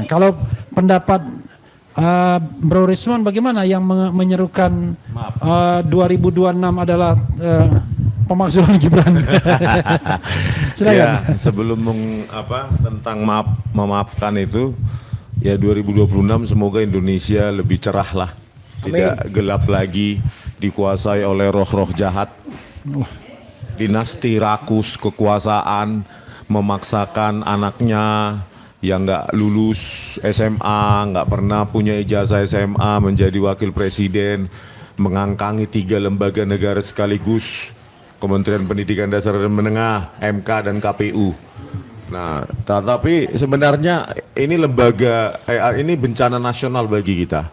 Kalau pendapat Bro Risman bagaimana yang menyerukan 2026 adalah pemakzulan Gibran? Silakan. Ya, sebelum tentang memaafkan itu, ya 2026 semoga Indonesia lebih cerah lah, tidak gelap lagi dikuasai oleh roh-roh jahat, dinasti rakus kekuasaan memaksakan anaknya yang nggak lulus SMA, nggak pernah punya ijazah SMA menjadi wakil presiden, mengangkangi 3 lembaga negara sekaligus, Kementerian Pendidikan Dasar dan Menengah, MK dan KPU. Nah, tapi sebenarnya ini ini bencana nasional bagi kita.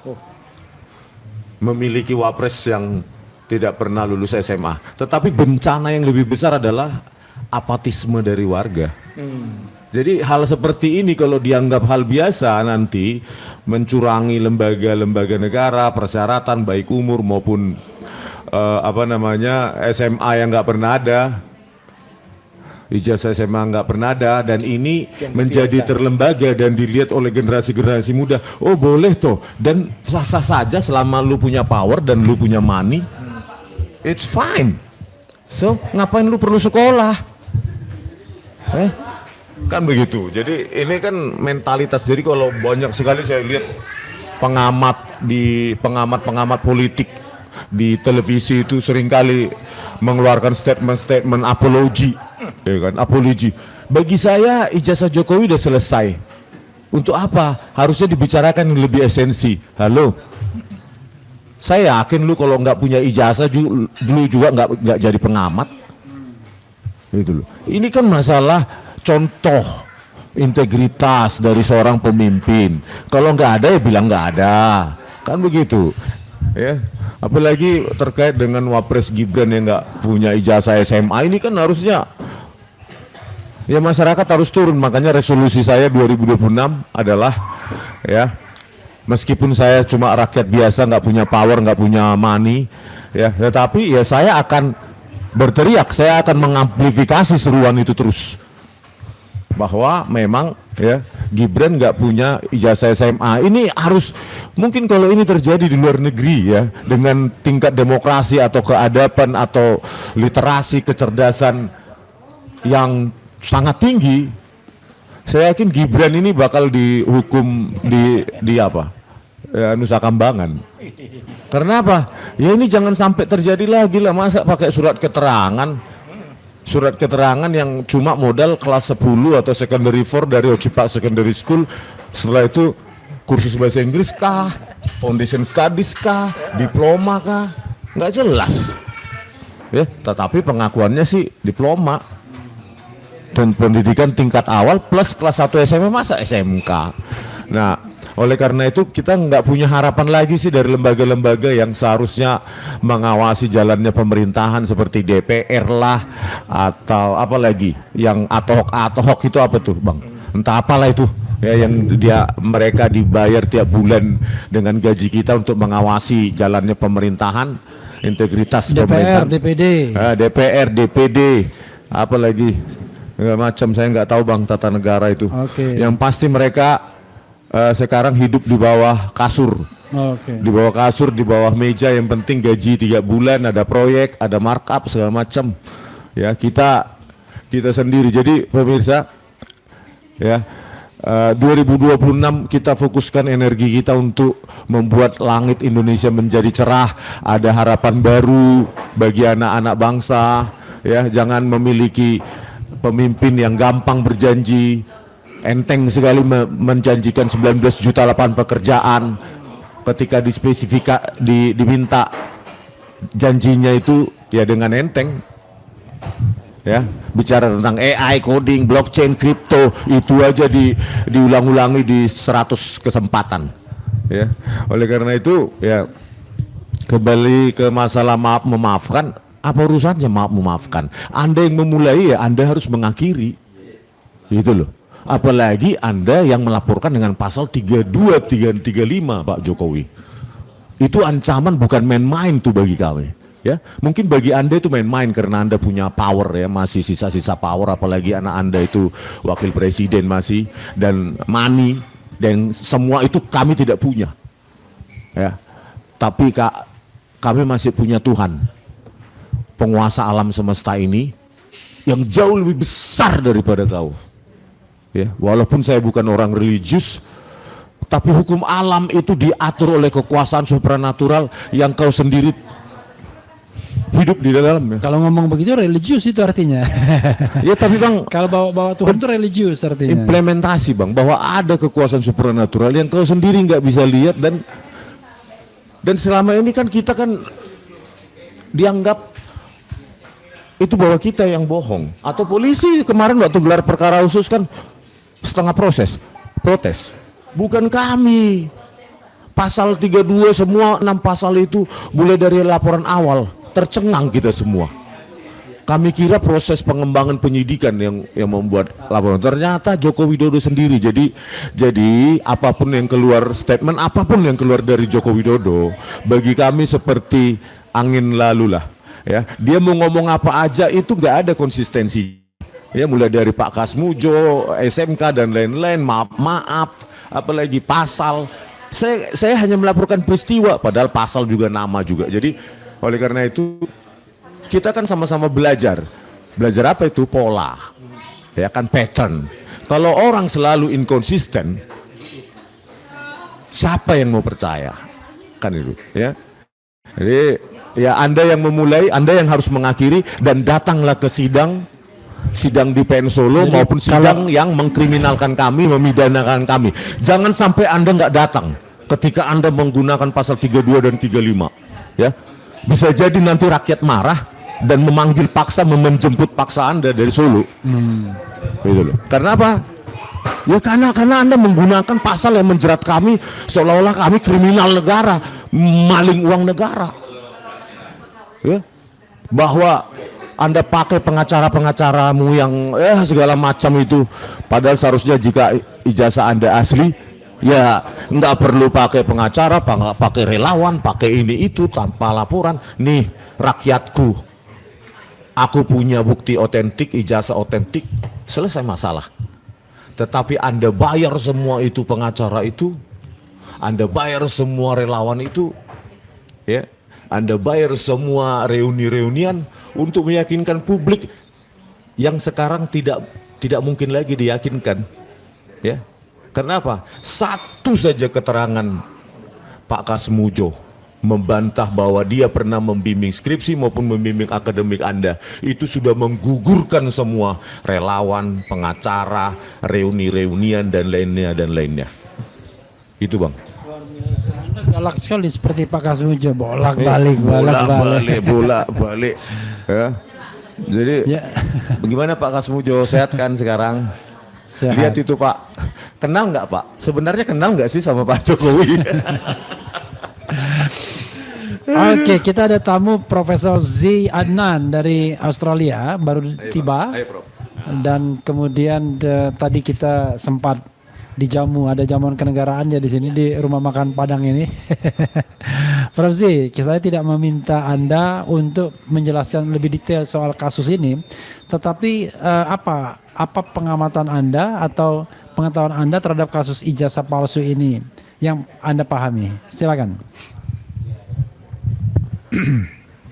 Memiliki wapres yang tidak pernah lulus SMA. Tetapi bencana yang lebih besar adalah apatisme dari warga. Jadi hal seperti ini kalau dianggap hal biasa nanti mencurangi lembaga-lembaga negara, persyaratan baik umur maupun SMA yang nggak pernah ada, ijazah SMA nggak pernah ada, dan ini menjadi terlembaga dan dilihat oleh generasi-generasi muda. Oh boleh toh, dan sah-sah saja selama lu punya power dan lu punya money, it's fine. So ngapain lu perlu sekolah? Kan begitu. Jadi ini kan mentalitas. Jadi kalau banyak sekali saya lihat pengamat politik di televisi itu seringkali mengeluarkan statement apologi, ya kan? Apologi. Bagi saya ijazah Jokowi udah selesai. Untuk apa? Harusnya dibicarakan yang lebih esensi. Halo, saya yakin lu kalau nggak punya ijazah dulu juga nggak jadi pengamat. Itu loh. Ini kan masalah contoh integritas dari seorang pemimpin. Kalau nggak ada ya bilang nggak ada, kan begitu, ya. Apalagi terkait dengan Wapres Gibran yang nggak punya ijazah SMA, ini kan harusnya ya masyarakat harus turun. Makanya resolusi saya 2026 adalah ya, meskipun saya cuma rakyat biasa, nggak punya power, nggak punya money, ya, tetapi ya saya akan berteriak, saya akan mengamplifikasi seruan itu terus, bahwa memang ya Gibran nggak punya ijazah SMA. Ini harus, mungkin kalau ini terjadi di luar negeri ya, dengan tingkat demokrasi atau keadaban atau literasi kecerdasan yang sangat tinggi, saya yakin Gibran ini bakal dihukum di apa? Ya, Nusa Kambangan. Karena apa? Ya ini jangan sampai terjadi lagi lah, masa pakai surat keterangan yang cuma modal kelas 10 atau secondary 4 dari Ocipak Secondary School. Setelah itu kursus bahasa Inggris kah, foundation studies kah, diploma kah, nggak jelas ya, tetapi pengakuannya sih diploma dan pendidikan tingkat awal plus kelas 1 SMA, masa SMK. Nah, oleh karena itu kita nggak punya harapan lagi sih dari lembaga-lembaga yang seharusnya mengawasi jalannya pemerintahan seperti DPR lah, atau apa lagi yang ad hoc itu apa tuh Bang? Entah apalah itu ya, yang mereka dibayar tiap bulan dengan gaji kita untuk mengawasi jalannya pemerintahan, integritas DPR, pemerintahan. DPD. DPD, apa lagi macam, saya nggak tahu Bang tata negara itu. Yang pasti mereka sekarang hidup di bawah kasur, di bawah kasur, di bawah meja. Yang penting gaji 3 bulan, ada proyek, ada markup segala macam. Ya kita sendiri. Jadi pemirsa, ya 2026 kita fokuskan energi kita untuk membuat langit Indonesia menjadi cerah. Ada harapan baru bagi anak-anak bangsa. Ya, jangan memiliki pemimpin yang gampang berjanji, enteng sekali menjanjikan 19 juta lapangan pekerjaan, ketika diminta janjinya itu ya dengan enteng. Ya, bicara tentang AI, coding, blockchain, kripto, itu aja diulang-ulangi di 100 kesempatan. Ya, oleh karena itu ya kembali ke masalah maaf memaafkan. Apa urusannya maaf memaafkan? Anda yang memulai ya Anda harus mengakhiri. Itu loh. Apalagi Anda yang melaporkan dengan pasal 32, 35 Pak Jokowi. Itu ancaman bukan main-main tuh bagi kami. Ya, mungkin bagi Anda itu main-main karena Anda punya power ya, masih sisa-sisa power, apalagi anak Anda itu wakil presiden masih, dan money Dan semua itu kami tidak punya. Ya. Tapi kami masih punya Tuhan, penguasa alam semesta ini yang jauh lebih besar daripada kau. Ya, walaupun saya bukan orang religius, tapi hukum alam itu diatur oleh kekuasaan supranatural yang kau sendiri hidup di dalamnya. Kalau ngomong begitu religius itu artinya. Ya tapi Bang, kalau bawa Tuhan itu religius artinya. Implementasi Bang, bahwa ada kekuasaan supranatural yang kau sendiri nggak bisa lihat, dan selama ini kan kita kan dianggap itu bahwa kita yang bohong. Atau polisi kemarin waktu gelar perkara khusus kan setengah protes. Bukan kami. Pasal 32 semua 6 pasal itu mulai dari laporan awal tercengang kita semua. Kami kira proses pengembangan penyidikan yang membuat laporan. Ternyata Joko Widodo sendiri. Jadi apapun yang keluar, statement apapun yang keluar dari Joko Widodo bagi kami seperti angin lalu lah. Ya, dia mau ngomong apa aja itu nggak ada konsistensi. Ya, mulai dari Pak Kasmujo, SMK dan lain-lain, maaf, apalagi pasal. Saya hanya melaporkan peristiwa, padahal pasal juga nama juga. Jadi oleh karena itu kita kan sama-sama belajar. Belajar apa itu? Pola. Ya kan, pattern. Kalau orang selalu inkonsisten, siapa yang mau percaya? Kan itu, ya. Jadi ya Anda yang memulai, Anda yang harus mengakhiri, dan datanglah ke sidang di PN Solo. Jadi, maupun sidang yang mengkriminalkan kami, memidanakan kami. Jangan sampai Anda nggak datang ketika Anda menggunakan pasal 32 dan 35. Ya. Bisa jadi nanti rakyat marah dan memanggil paksa, menjemput paksa Anda dari Solo. Gitu loh. Karena apa? Ya karena Anda menggunakan pasal yang menjerat kami seolah-olah kami kriminal negara, maling uang negara. Ya. Bahwa Anda pakai pengacara-pengacaramu yang segala macam itu, padahal seharusnya jika ijazah Anda asli, ya nggak perlu pakai pengacara, nggak pakai relawan, pakai ini itu tanpa laporan. Nih rakyatku, aku punya bukti otentik, ijazah otentik, selesai masalah. Tetapi Anda bayar semua itu pengacara itu, Anda bayar semua relawan itu, ya, Anda bayar semua reuni-reunian untuk meyakinkan publik yang sekarang tidak mungkin lagi diyakinkan, ya. Kenapa? Satu saja keterangan Pak Kasmujo membantah bahwa dia pernah membimbing skripsi maupun membimbing akademik Anda, itu sudah menggugurkan semua relawan, pengacara, reuni-reunian dan lainnya. Itu Bang. Anda galak sekali seperti Pak Kasmujo, bolak-balik. Ya. Jadi bagaimana Pak Kasmujo, sehat kan sekarang? Sehat. Lihat itu Pak, kenal nggak Pak? Sebenarnya kenal nggak sih sama Pak Jokowi? Oke, kita ada tamu Profesor Z. Adnan dari Australia, baru tiba. Dan kemudian tadi kita sempat dijamu, ada jamuan kenegaraannya di sini di rumah makan Padang ini. Prof Z, saya tidak meminta Anda untuk menjelaskan lebih detail soal kasus ini, tetapi apa pengamatan Anda atau pengetahuan Anda terhadap kasus ijazah palsu ini yang Anda pahami? Silakan.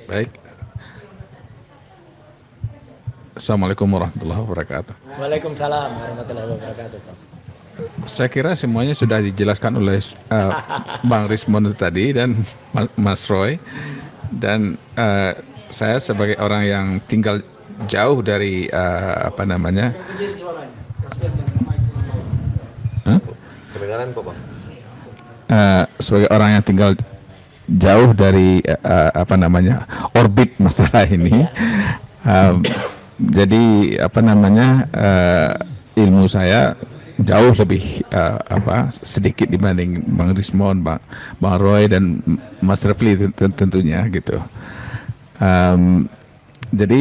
Baik. Assalamualaikum warahmatullahi wabarakatuh. Waalaikumsalam warahmatullahi wabarakatuh. Saya kira semuanya sudah dijelaskan oleh Bang Rismond tadi dan Mas Roy, dan saya sebagai orang yang tinggal jauh dari Kedengaran kok Bang? Sebagai orang yang tinggal jauh dari orbit masalah ini, jadi ilmu saya jauh lebih sedikit dibanding Bang Rismond, Bang Roy dan Mas Refli tentunya gitu. Jadi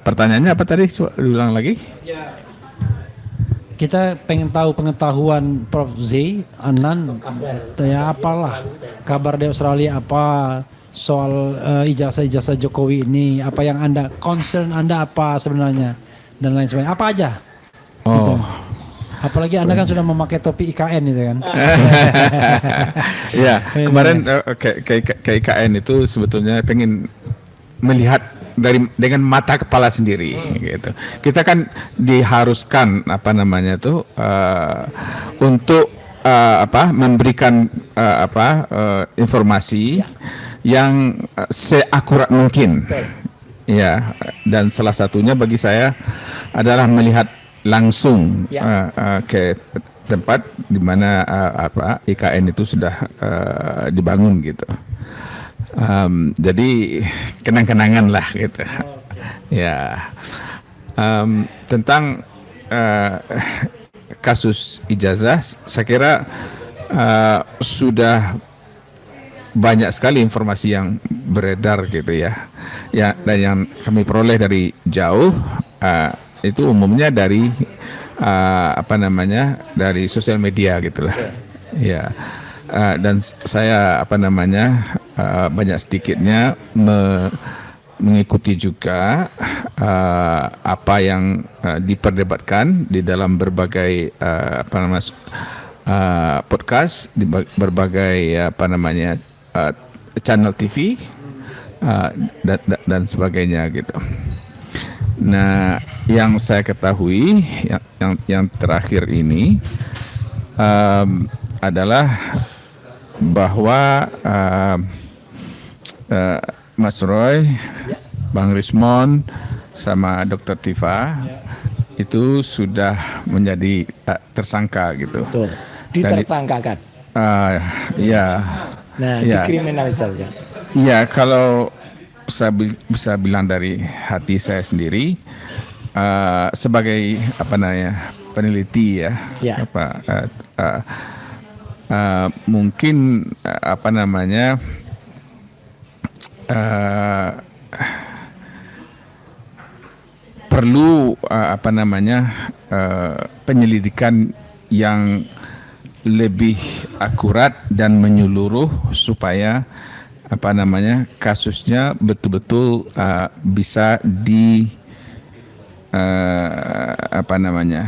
pertanyaannya apa tadi? Ulang lagi? Ya. Kita pengen tahu pengetahuan Prof Z Adnan, ya apalah kabar di Australia, apa soal ijazah Jokowi ini, apa yang Anda concern Anda apa sebenarnya dan lain sebagainya, apa aja? Oh, Apalagi Anda kan sudah memakai topi IKN itu kan. Ya, kemarin ke IKN itu sebetulnya pengen melihat dengan mata kepala sendiri gitu. Kita kan diharuskan untuk memberikan informasi yang seakurat mungkin. Ya, dan salah satunya bagi saya adalah melihat langsung ke tempat di mana IKN itu sudah dibangun gitu. Jadi kenang-kenangan lah gitu. Ya, tentang kasus ijazah, saya kira sudah banyak sekali informasi yang beredar gitu ya. Ya, dan yang kami peroleh dari jauh itu umumnya dari dari sosial media gitulah. Ya. Dan saya banyak sedikitnya mengikuti juga apa yang diperdebatkan di dalam berbagai podcast, di berbagai channel TV dan sebagainya gitu. Nah, yang saya ketahui yang terakhir ini adalah bahwa Mas Roy, Bang Rismond, sama Dr. Tifa itu sudah menjadi tersangka gitu. Betul. Ditersangkakan. Ya. Nah, dikriminalisasi. Ya, kalau saya bisa bilang dari hati saya sendiri sebagai peneliti ya. Mungkin perlu penyelidikan yang lebih akurat dan menyeluruh supaya kasusnya betul-betul bisa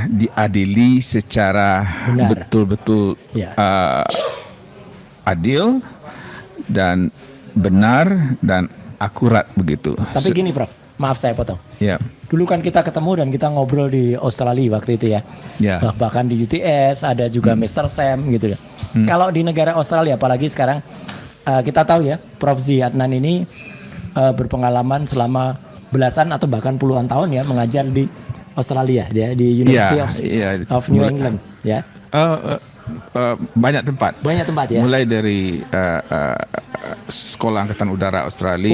diadili secara betul-betul adil dan benar dan akurat begitu. Tapi gini Prof, maaf saya potong. Ya. Dulu kan kita ketemu dan kita ngobrol di Australia waktu itu ya. Bahkan di UTS ada juga Mr. Sam gitu ya. Kalau di negara Australia, apalagi sekarang kita tahu ya, Prof. Zee Adnan ini berpengalaman selama belasan atau bahkan puluhan tahun ya mengajar di Australia ya, di University of New England ya. Banyak tempat. Banyak tempat ya. Mulai dari Sekolah Angkatan Udara Australia,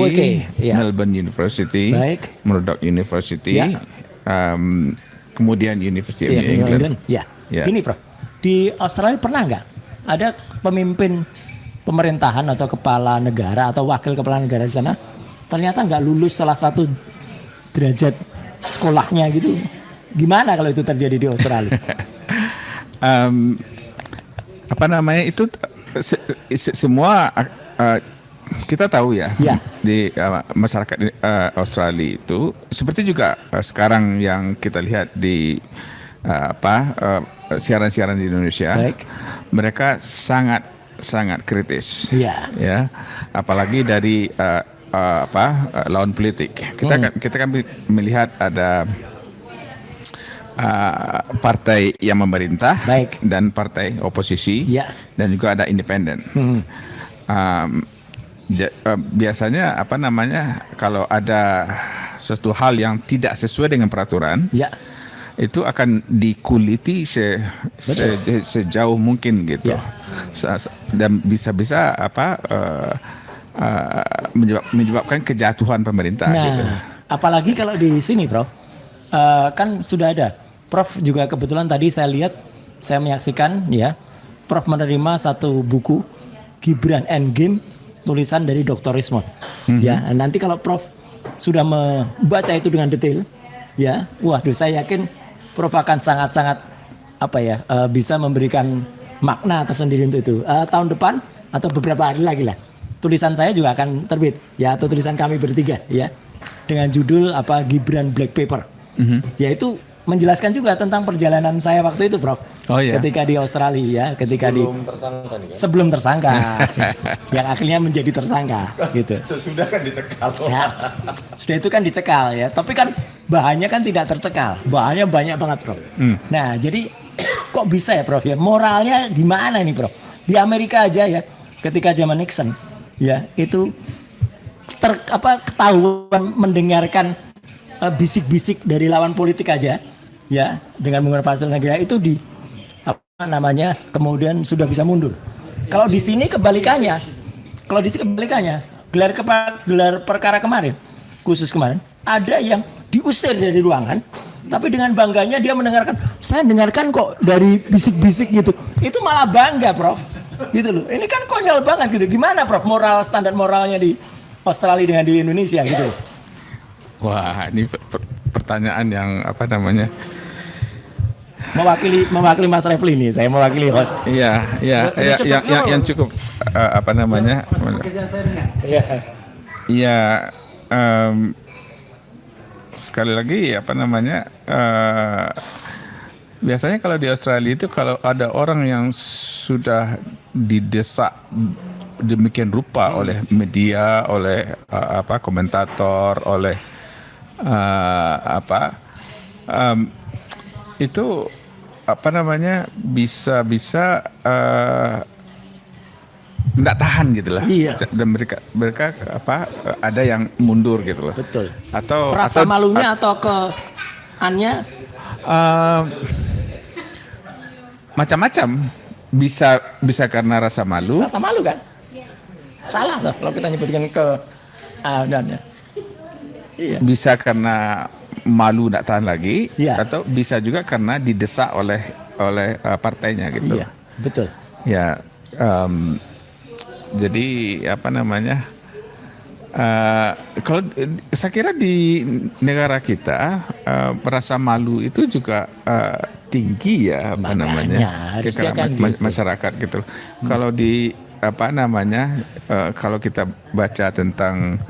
Melbourne University, Murdoch University, kemudian University of New England. Ya. Gini Prof, di Australia pernah nggak ada pemimpin pemerintahan atau kepala negara atau wakil kepala negara di sana ternyata nggak lulus salah satu derajat sekolahnya gitu? Gimana kalau itu terjadi di Australia? Itu semua kita tahu ya. Di masyarakat Australia itu seperti juga sekarang yang kita lihat di siaran-siaran di Indonesia. Mereka sangat kritis. Ya, apalagi dari lawan politik. Kita kan melihat ada partai yang memerintah dan partai oposisi dan juga ada independen. Biasanya kalau ada sesuatu hal yang tidak sesuai dengan peraturan, itu akan dikuliti sejauh mungkin gitu. Dan bisa-bisa menyebabkan kejatuhan pemerintah. Nah, gitu. Apalagi kalau di sini, Prof, kan sudah ada. Prof juga kebetulan tadi saya lihat, saya menyaksikan ya, Prof menerima satu buku Gibran Endgame tulisan dari Dr. Rismond. Ya, nanti kalau Prof sudah membaca itu dengan detail, ya, waduh, saya yakin Prof akan sangat-sangat bisa memberikan makna tersendiri untuk itu. Tahun depan atau beberapa hari lagi lah, tulisan saya juga akan terbit, ya, atau tulisan kami bertiga, ya, dengan judul Gibran Black Paper. Yaitu menjelaskan juga tentang perjalanan saya waktu itu, Prof. Oh, iya. Ketika di Australia, ketika tersangka nih kan? sebelum tersangka, yang akhirnya menjadi tersangka, gitu. Sesudah kan dicekal. Ya, sudah itu kan dicekal ya, tapi kan bahannya kan tidak tercekal, bahannya banyak banget, Prof. Nah, jadi kok bisa ya, Prof? Ya, moralnya di mana nih, Prof? Di Amerika aja ya, ketika zaman Nixon, ya itu ketahuan mendengarkan bisik-bisik dari lawan politik aja, ya dengan menggunakan fasilitas negara itu kemudian sudah bisa mundur. Kalau di sini kebalikannya, gelar perkara kemarin, khusus kemarin, ada yang diusir dari ruangan, tapi dengan bangganya dia mendengarkan, saya dengarkan kok dari bisik-bisik gitu, itu malah bangga, Prof. Gitu loh. Ini kan konyol banget gitu. Gimana, Prof? Standar moralnya di Australia dengan di Indonesia gitu. Wah, ini pertanyaan yang apa namanya? Mewakili Mas Refli nih, saya mewakili host. Iya, yang cukup apa namanya? Iya, sekali lagi apa namanya? Biasanya kalau di Australia itu kalau ada orang yang sudah didesak demikian rupa oleh media, oleh komentator, oleh itu apa namanya bisa tidak tahan gitu lah. Iya. Dan mereka ada yang mundur gitu loh. Betul. Atau rasa malunya atau keannya macam-macam, bisa karena rasa malu. Rasa malu kan? Salah loh kalau kita nyebutkan keadaannya. Iya. Bisa karena malu tidak tahan lagi, Iya. atau bisa juga karena didesak oleh partainya gitu. Iya, betul. Ya, jadi apa namanya? Kalau saya kira di negara kita rasa malu itu juga tinggi ya, apa Makanya, namanya, harusnya kan gitu. masyarakat gitu. Kalau di apa namanya, kalau kita baca tentang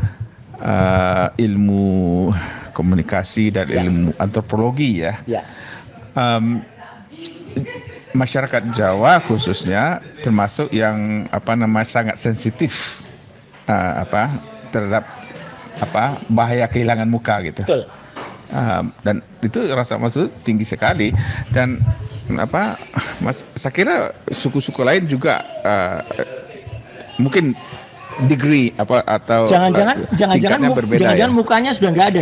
ilmu komunikasi dan ilmu antropologi ya. Ya. Masyarakat Jawa khususnya termasuk yang sangat sensitif terhadap bahaya kehilangan muka gitu. Betul. Dan itu rasa malu tinggi sekali, dan saya kira suku-suku lain juga mungkin degree atau Jangan-jangan tingkatnya berbeda ya. mukanya sudah nggak ada.